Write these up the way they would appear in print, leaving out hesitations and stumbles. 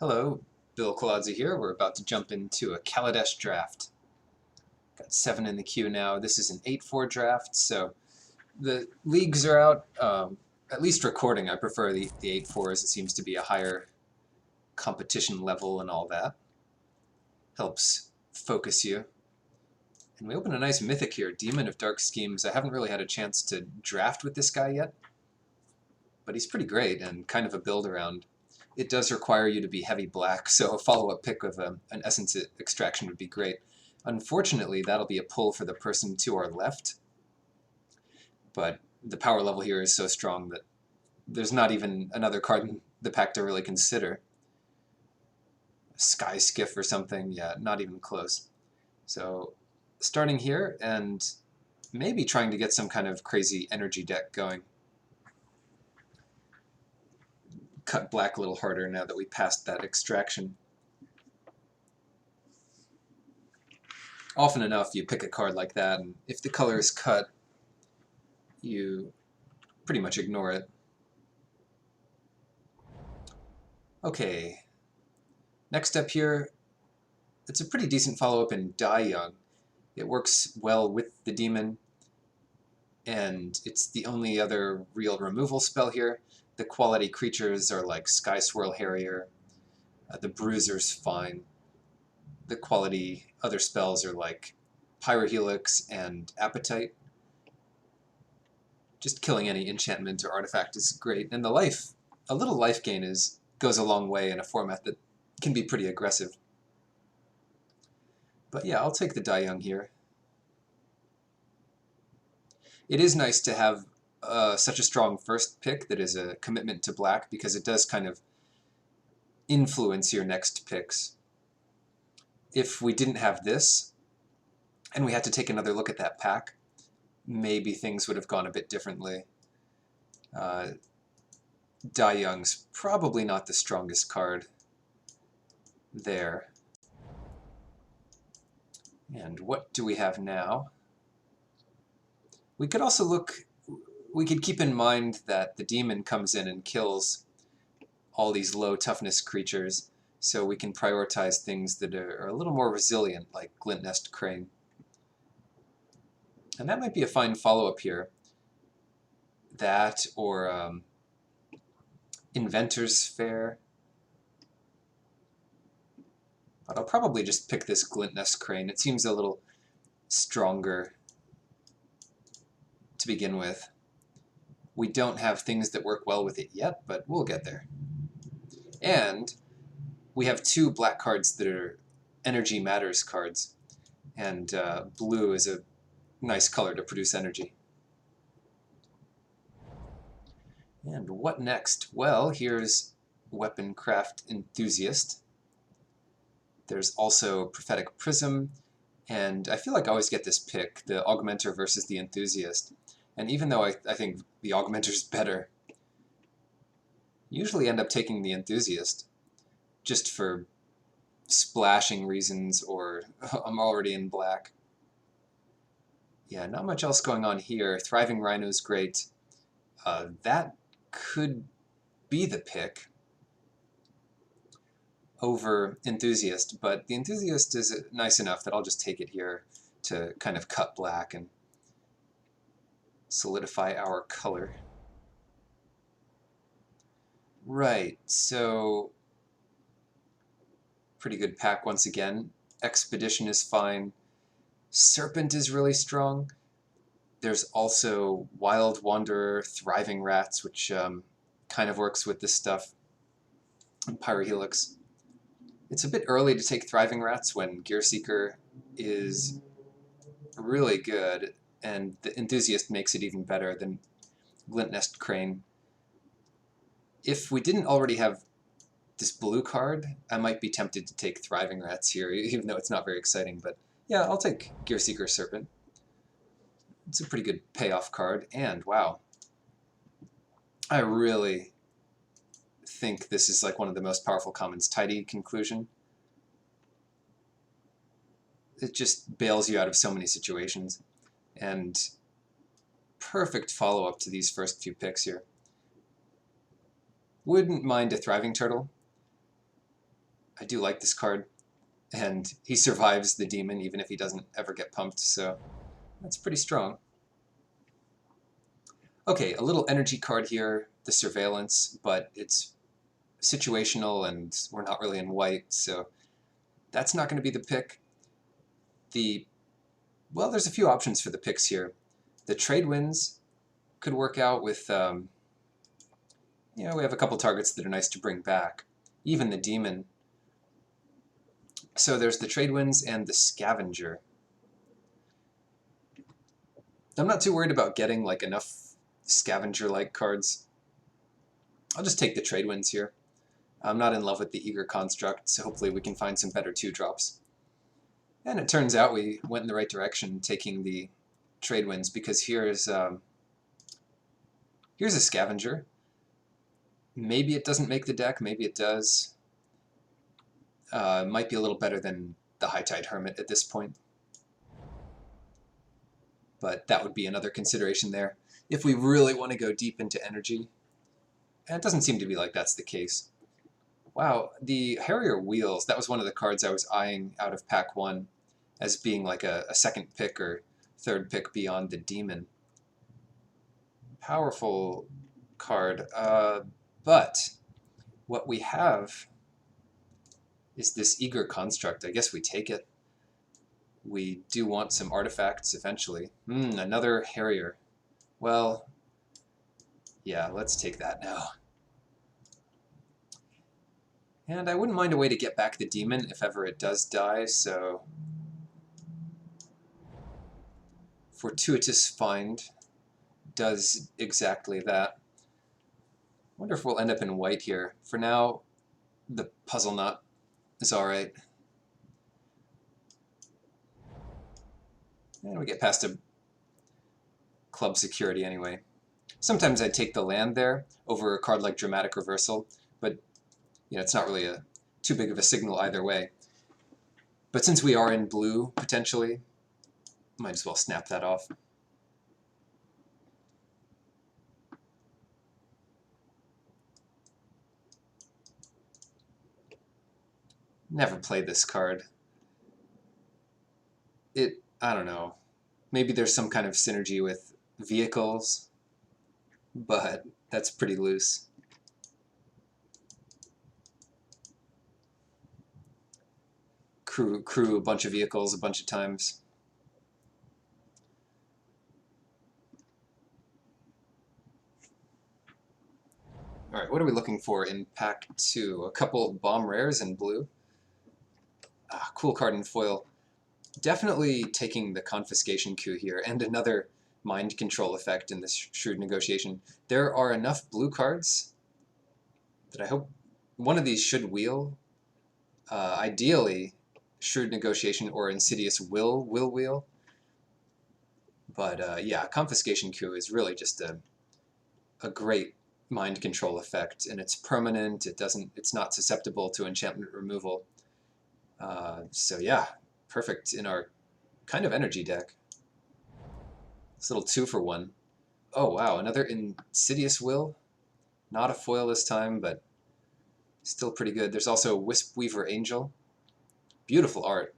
Hello, Bill Kaladesh here. We're about to jump into a Kaladesh draft. Got 7 in the queue now. This is an 8-4 draft, so the leagues are out. At least recording, I prefer the 8-4s. It seems to be a higher competition level and all that. Helps focus you. And we open a nice mythic here, Demon of Dark Schemes. I haven't really had a chance to draft with this guy yet, but he's pretty great and kind of a build around. It does require you to be heavy black, so a follow-up pick of an essence extraction would be great. Unfortunately, that'll be a pull for the person to our left, but the power level here is so strong that there's not even another card in the pack to really consider. Sky Skiff or something, yeah, not even close. So starting here and maybe trying to get some kind of crazy energy deck going. Cut black a little harder now that we passed that extraction. Often enough, you pick a card like that, and if the color is cut, you pretty much ignore it. Okay, next up here, it's a pretty decent follow-up in Die Young. It works well with the demon, and it's the only other real removal spell here. The quality creatures are like Sky Swirl Harrier, the Bruiser's fine. The quality other spells are like Pyrohelix and Appetite. Just killing any enchantment or artifact is great, and a little life gain goes a long way in a format that can be pretty aggressive. But yeah, I'll take the Die Young here. It is nice to have such a strong first pick that is a commitment to black, because it does kind of influence your next picks. If we didn't have this, and we had to take another look at that pack, maybe things would have gone a bit differently. Die Young's probably not the strongest card there. And what do we have now? We could also we could keep in mind that the demon comes in and kills all these low toughness creatures, so we can prioritize things that are a little more resilient, like Glint Nest Crane. And that might be a fine follow-up here. That, or Inventor's Fair. But I'll probably just pick this Glint Nest Crane. It seems a little stronger to begin with. We don't have things that work well with it yet, but we'll get there. And we have 2 black cards that are Energy Matters cards, and blue is a nice color to produce energy. And what next? Well, here's Weaponcraft Enthusiast. There's also Prophetic Prism, and I feel like I always get this pick, the Augmenter versus the Enthusiast. And even though I think the Augmenter's better, usually end up taking the Enthusiast, just for splashing reasons, or I'm already in black. Yeah, not much else going on here. Thriving Rhino's great. That could be the pick over Enthusiast, but the Enthusiast is nice enough that I'll just take it here to kind of cut black and solidify our color. Right, so pretty good pack once again. Expedition is fine. Serpent is really strong. There's also Wild Wanderer, Thriving Rats, which kind of works with this stuff, and Pyrohelix. It's a bit early to take Thriving Rats when Gear Seeker is really good, and the Enthusiast makes it even better than Glint Nest Crane. If we didn't already have this blue card, I might be tempted to take Thriving Rats here, even though it's not very exciting, but yeah, I'll take Gear Seeker Serpent. It's a pretty good payoff card, and wow, I really think this is like one of the most powerful commons. Tidy Conclusion. It just bails you out of so many situations, and perfect follow-up to these first few picks here. Wouldn't mind a Thriving Turtle. I do like this card, and he survives the demon even if he doesn't ever get pumped, so that's pretty strong. Okay, a little energy card here, the Surveillance, but it's situational and we're not really in white, so that's not going to be the pick. Well, there's a few options for the picks here. The Trade Winds could work out with, we have a couple targets that are nice to bring back. Even the Demon. So there's the Trade Winds and the Scavenger. I'm not too worried about getting like enough Scavenger-like cards. I'll just take the Trade Winds here. I'm not in love with the Eager Construct, so hopefully we can find some better 2-drops. And it turns out we went in the right direction taking the Trade Winds, because here's a Scavenger. Maybe it doesn't make the deck, maybe it does. It might be a little better than the High Tide Hermit at this point. But that would be another consideration there if we really want to go deep into energy. And it doesn't seem to be like that's the case. Wow, the Harrier Wheels, that was one of the cards I was eyeing out of pack 1 as being like a second pick or third pick beyond the Demon. Powerful card, but what we have is this Eager Construct. I guess we take it. We do want some artifacts eventually. Another Harrier. Well, yeah, let's take that now. And I wouldn't mind a way to get back the Demon if ever it does die, so... Fortuitous Find does exactly that. I wonder if we'll end up in white here. For now, the Puzzle Knot is alright. And we get past a Club Security anyway. Sometimes I'd take the land there over a card like Dramatic Reversal, but it's not really too big of a signal either way. But since we are in blue, potentially, might as well snap that off. Never played this card. I don't know. Maybe there's some kind of synergy with vehicles, but that's pretty loose. Crew a bunch of vehicles a bunch of times. Alright, what are we looking for in pack 2? A couple of bomb rares in blue. Cool card in foil. Definitely taking the Confiscation Coup here, and another mind control effect in this Shrewd Negotiation. There are enough blue cards that I hope one of these should wheel. Ideally, Shrewd Negotiation or Insidious will wheel. But yeah, Confiscation Coup is really just a great mind control effect, and it's permanent. It's not susceptible to enchantment removal. So yeah, perfect in our kind of energy deck. This little 2-for-1. Oh wow, another Insidious Will. Not a foil this time, but still pretty good. There's also Wisp Weaver Angel. Beautiful art.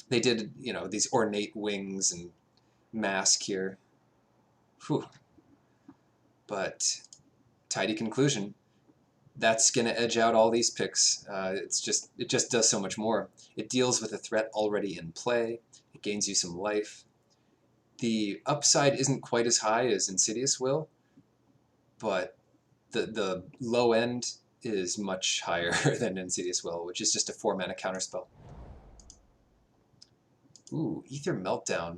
They did, these ornate wings and mask here. Whew. But tidy conclusion. That's going to edge out all these picks. It just does so much more. It deals with a threat already in play. It gains you some life. The upside isn't quite as high as Insidious Will, but the low end is much higher than Insidious Will, which is just a 4-mana counterspell. Ooh, Ether Meltdown.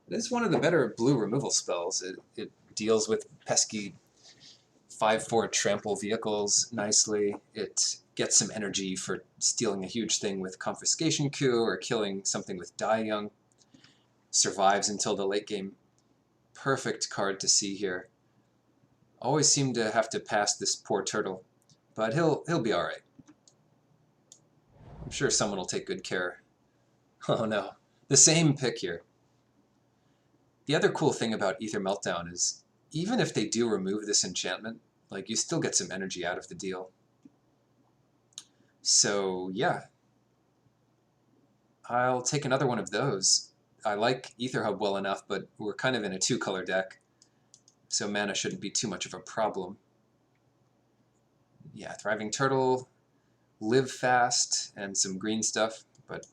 This is one of the better blue removal spells. It deals with pesky 5/4 trample vehicles nicely. It gets some energy for stealing a huge thing with Confiscation Coup or killing something with Die Young. Survives until the late game. Perfect card to see here. Always seem to have to pass this poor turtle, but he'll be alright. I'm sure someone will take good care. Oh no, the same pick here. The other cool thing about Ether Meltdown is, even if they do remove this enchantment, like, you still get some energy out of the deal. So, yeah. I'll take another one of those. I like Ether Hub well enough, but we're kind of in a 2-color deck, so mana shouldn't be too much of a problem. Yeah, Thriving Turtle, live fast, and some green stuff, but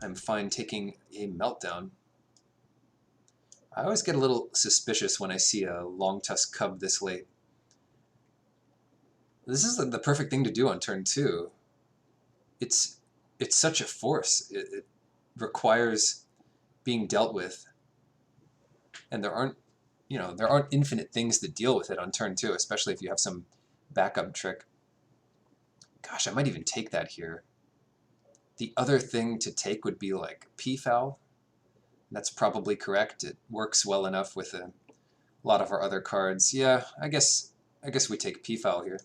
I'm fine taking a Meltdown. I always get a little suspicious when I see a Long Tusk Cub this late. This is the perfect thing to do on turn 2. It's such a force. It requires being dealt with, and there aren't infinite things that deal with it on turn 2, especially if you have some backup trick. Gosh, I might even take that here. The other thing to take would be like Peafowl. That's probably correct. It works well enough with a lot of our other cards. Yeah, I guess we take Peafowl here.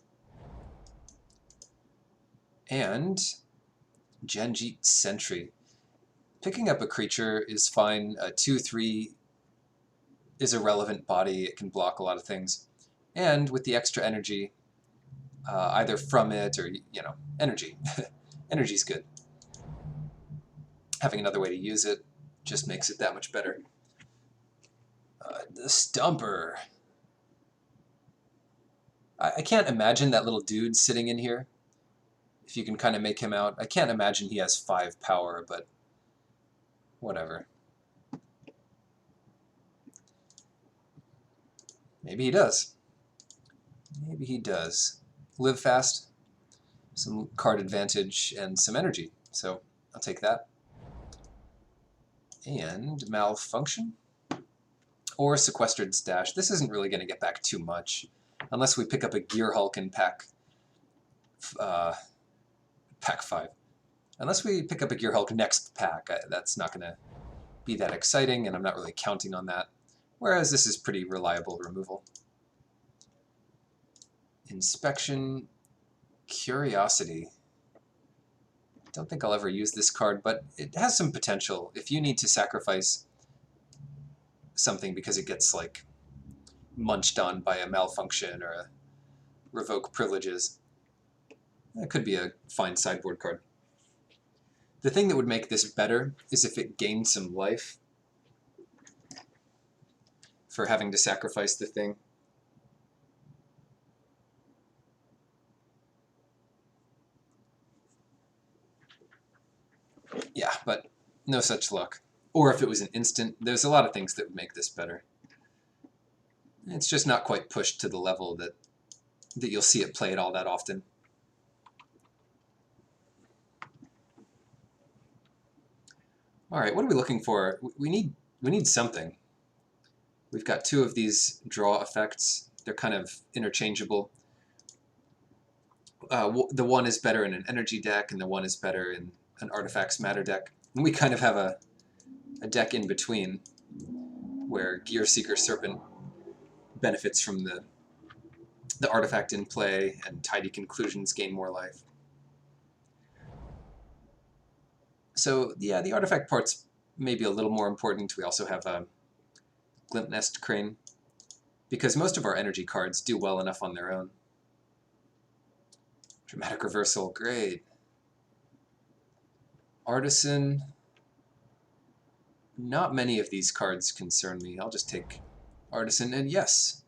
And Genjit Sentry. Picking up a creature is fine. A 2/3 is a relevant body. It can block a lot of things. And with the extra energy, either from it or, energy. Energy's good. Having another way to use it just makes it that much better. The Stumper. I can't imagine that little dude sitting in here. If you can kind of make him out. I can't imagine he has 5 power, but whatever. Maybe he does. Maybe he does. Live fast, some card advantage, and some energy. So I'll take that. And Malfunction. Or Sequestered Stash. This isn't really going to get back too much. Unless we pick up a Gear Hulk in pack 5. Unless we pick up a Gear Hulk next pack, that's not going to be that exciting, and I'm not really counting on that. Whereas this is pretty reliable removal. Inspection, Curiosity. Don't think I'll ever use this card, but it has some potential. If you need to sacrifice something because it gets, like, munched on by a Malfunction or a Revoke Privileges, that could be a fine sideboard card. The thing that would make this better is if it gained some life for having to sacrifice the thing. Yeah, but no such luck. Or if it was an instant, there's a lot of things that would make this better. It's just not quite pushed to the level that you'll see it played all that often. All right, what are we looking for? We need something. We've got 2 of these draw effects. They're kind of interchangeable. The one is better in an energy deck, and the one is better in an Artifacts Matter deck. And we kind of have a deck in between, where Gear Seeker Serpent benefits from the artifact in play, and Tidy Conclusions gain more life. So yeah, the artifact part's maybe a little more important. We also have a Glint Nest Crane, because most of our energy cards do well enough on their own. Dramatic Reversal, great. Artisan. Not many of these cards concern me. I'll just take Artisan, and yes,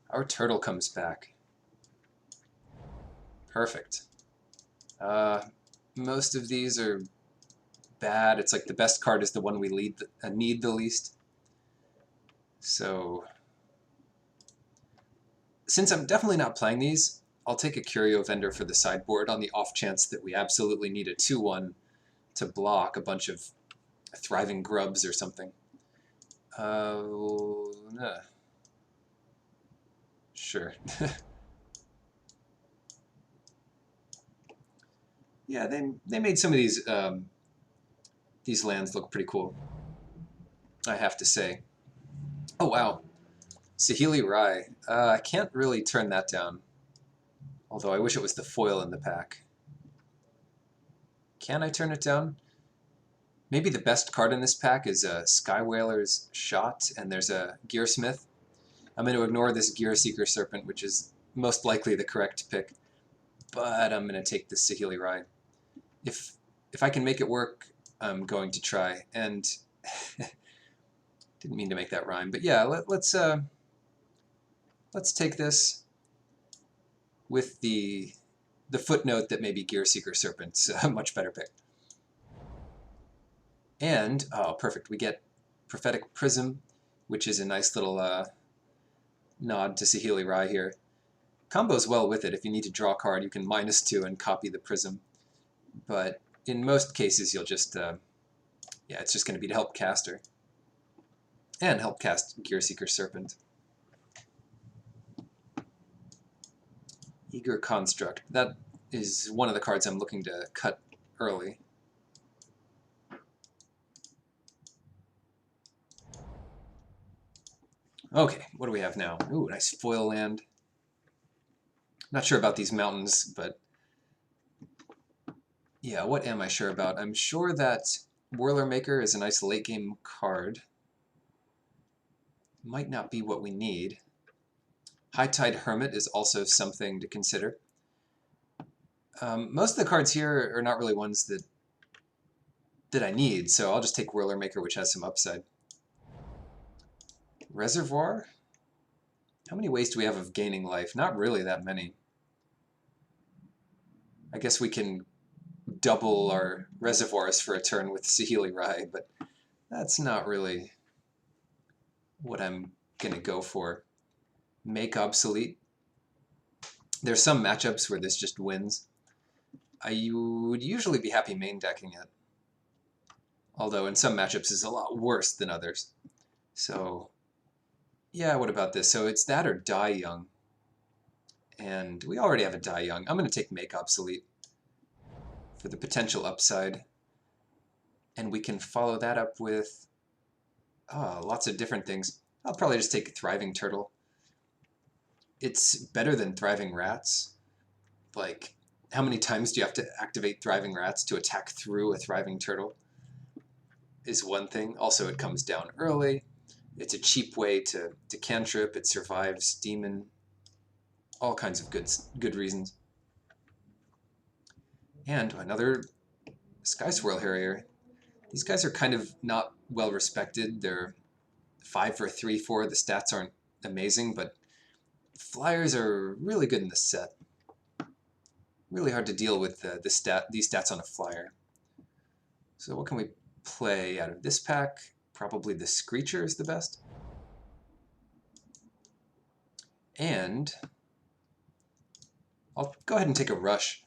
our turtle comes back. Perfect. Most of these are bad. It's like the best card is the one we need the least. So, since I'm definitely not playing these, I'll take a Curio Vendor for the sideboard on the off chance that we absolutely need a 2/1 to block a bunch of Thriving Grubs or something. Nah. Sure. Yeah, they made some of these lands look pretty cool, I have to say. Oh wow, Saheeli Rai. I can't really turn that down, although I wish it was the foil in the pack. Can I turn it down? Maybe the best card in this pack is Sky Whaler's Shot, and there's a Gearsmith. I'm going to ignore this Gear Seeker Serpent, which is most likely the correct pick, but I'm going to take the Sahili Rai. If I can make it work, I'm going to try. And didn't mean to make that rhyme, but yeah, let's take this with the footnote that maybe Gearseeker Serpent's a much better pick. And, oh, perfect, we get Prophetic Prism, which is a nice little nod to Sahili Rai here. Combos well with it. If you need to draw a card, you can -2 and copy the Prism. But in most cases, you'll just, yeah, it's just going to be to help cast her. And help cast Gearseeker Serpent. Eager Construct. That is one of the cards I'm looking to cut early. Okay, what do we have now? Ooh, nice foil land. Not sure about these mountains, but yeah, what am I sure about? I'm sure that Whirler Maker is a nice late-game card. Might not be what we need. High Tide Hermit is also something to consider. Most of the cards here are not really ones that I need, so I'll just take Whirler Maker, which has some upside. Reservoir? How many ways do we have of gaining life? Not really that many. I guess we can double our reservoirs for a turn with Sahili Rai, but that's not really what I'm going to go for. Make obsolete. There's some matchups where this just wins. I would usually be happy main decking it, although in some matchups it's a lot worse than others. So yeah, what about this? So it's that or Die Young, and we already have a Die Young. I'm going to take Make Obsolete for the potential upside, and we can follow that up with lots of different things. I'll probably just take a Thriving Turtle. It's better than Thriving Rats. Like, how many times do you have to activate Thriving Rats to attack through a Thriving Turtle is one thing. Also, it comes down early. It's a cheap way to cantrip. It survives Demon. All kinds of good reasons. And another Sky Swirl Harrier. These guys are kind of not well respected. They're 5 for 3/4. The stats aren't amazing, but flyers are really good in this set. Really hard to deal with these stats on a flyer. So what can we play out of this pack? Probably the Screecher is the best. And I'll go ahead and take a Rush.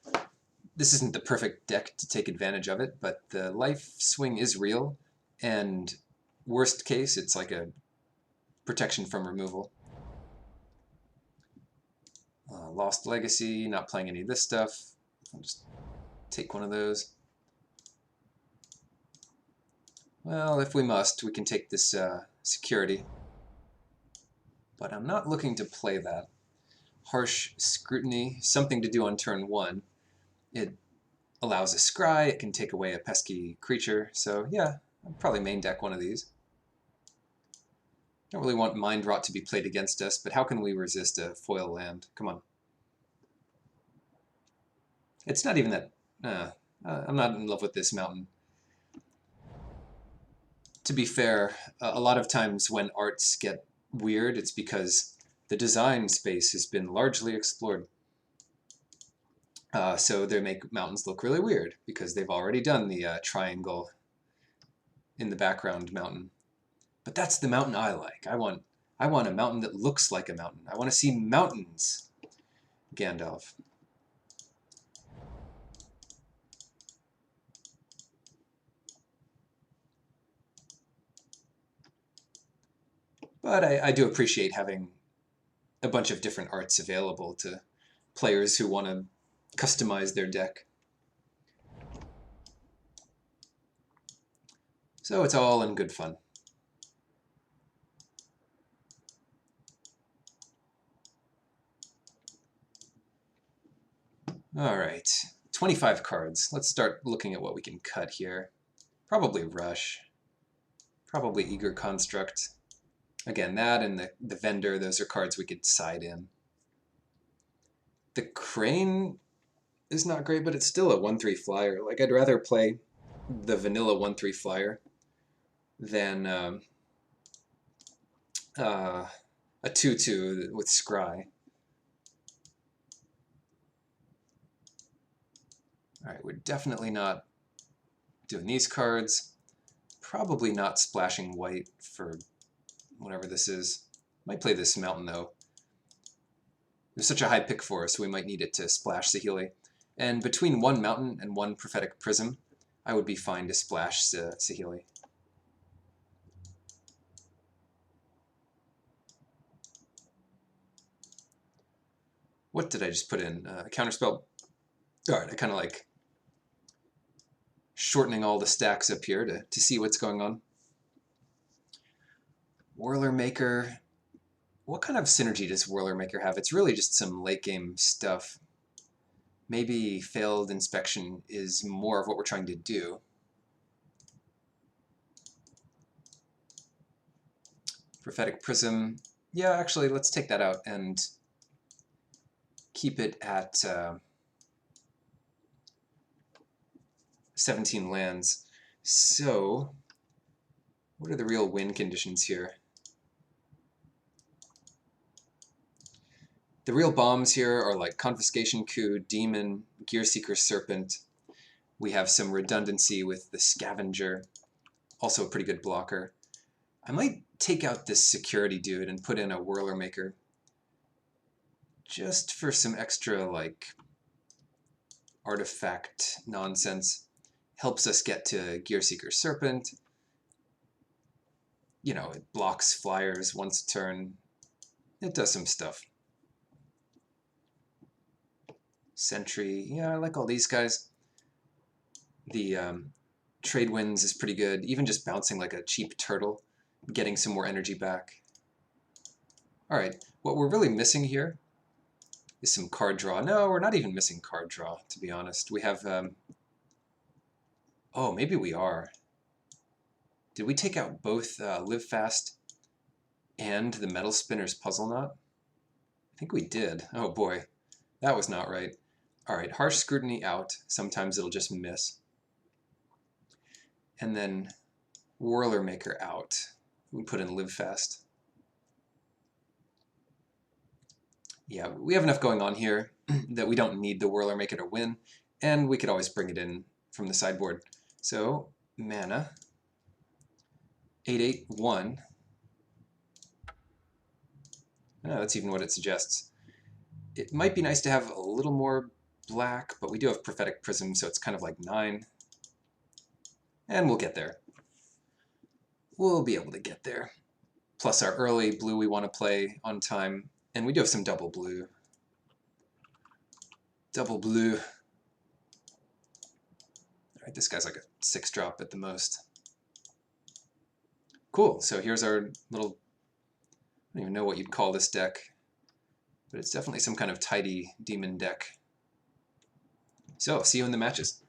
This isn't the perfect deck to take advantage of it, but the life swing is real, and worst case, it's like a protection from removal. Lost Legacy, not playing any of this stuff. I'll just take one of those. Well, if we must, we can take this Security. But I'm not looking to play that. Harsh Scrutiny, something to do on turn 1. It allows a scry, it can take away a pesky creature, so yeah, I'd probably main deck one of these. Don't really want Mind Rot to be played against us, but how can we resist a foil land? Come on. It's not even that... I'm not in love with this mountain. To be fair, a lot of times when arts get weird, it's because the design space has been largely explored. So they make mountains look really weird because they've already done the triangle in the background mountain. But that's the mountain I like. I want a mountain that looks like a mountain. I want to see mountains. Gandalf. But I do appreciate having a bunch of different arts available to players who want to customize their deck. So it's all in good fun. Alright, 25 cards. Let's start looking at what we can cut here. Probably Rush. Probably Eager Construct. Again, that and the Vendor, those are cards we could side in. The Crane is not great, but it's still a 1/3 flyer. Like, I'd rather play the vanilla 1/3 flyer than a 2/2 with Scry. Alright, we're definitely not doing these cards. Probably not splashing white for whatever this is. Might play this mountain though. There's such a high pick for us, so we might need it to splash Saheeli. And between one mountain and one prophetic prism, I would be fine to splash Saheeli. What did I just put in? Counterspell. Alright, I kind of like shortening all the stacks up here to see what's going on. Whirler Maker. What kind of synergy does Whirler Maker have? It's really just some late game stuff. Maybe Failed Inspection is more of what we're trying to do. Prophetic Prism. Yeah, actually, let's take that out and keep it at 17 lands. So, what are the real win conditions here? The real bombs here are like Confiscation Coup, Demon, Gearseeker Serpent. We have some redundancy with the Scavenger, also a pretty good blocker. I might take out this security dude and put in a Whirler Maker, just for some extra like artifact nonsense. Helps us get to Gearseeker Serpent. You know, it blocks flyers once a turn. It does some stuff. Sentry, yeah, I like all these guys. The Trade Winds is pretty good. Even just bouncing like a cheap turtle, getting some more energy back. Alright, what we're really missing here is some card draw. No, we're not even missing card draw, to be honest. We have... oh, maybe we are. Did we take out both Live Fast and the Metal Spinner's Puzzle Knot? I think we did. Oh boy, that was not right. Alright, Harsh Scrutiny out. Sometimes it'll just miss. And then Whirler Maker out. We put in Live Fast. Yeah, we have enough going on here that we don't need the Whirler Maker to win, and we could always bring it in from the sideboard. So, mana. 8/8/1. Oh, that's even what it suggests. It might be nice to have a little more black, but we do have Prophetic Prism, so it's kind of like 9. And we'll get there. We'll be able to get there. Plus our early blue we want to play on time. And we do have some double blue. Double blue. Alright, this guy's like a 6-drop at the most. Cool, so here's our little... I don't even know what you'd call this deck. But it's definitely some kind of tidy demon deck. So, see you in the matches.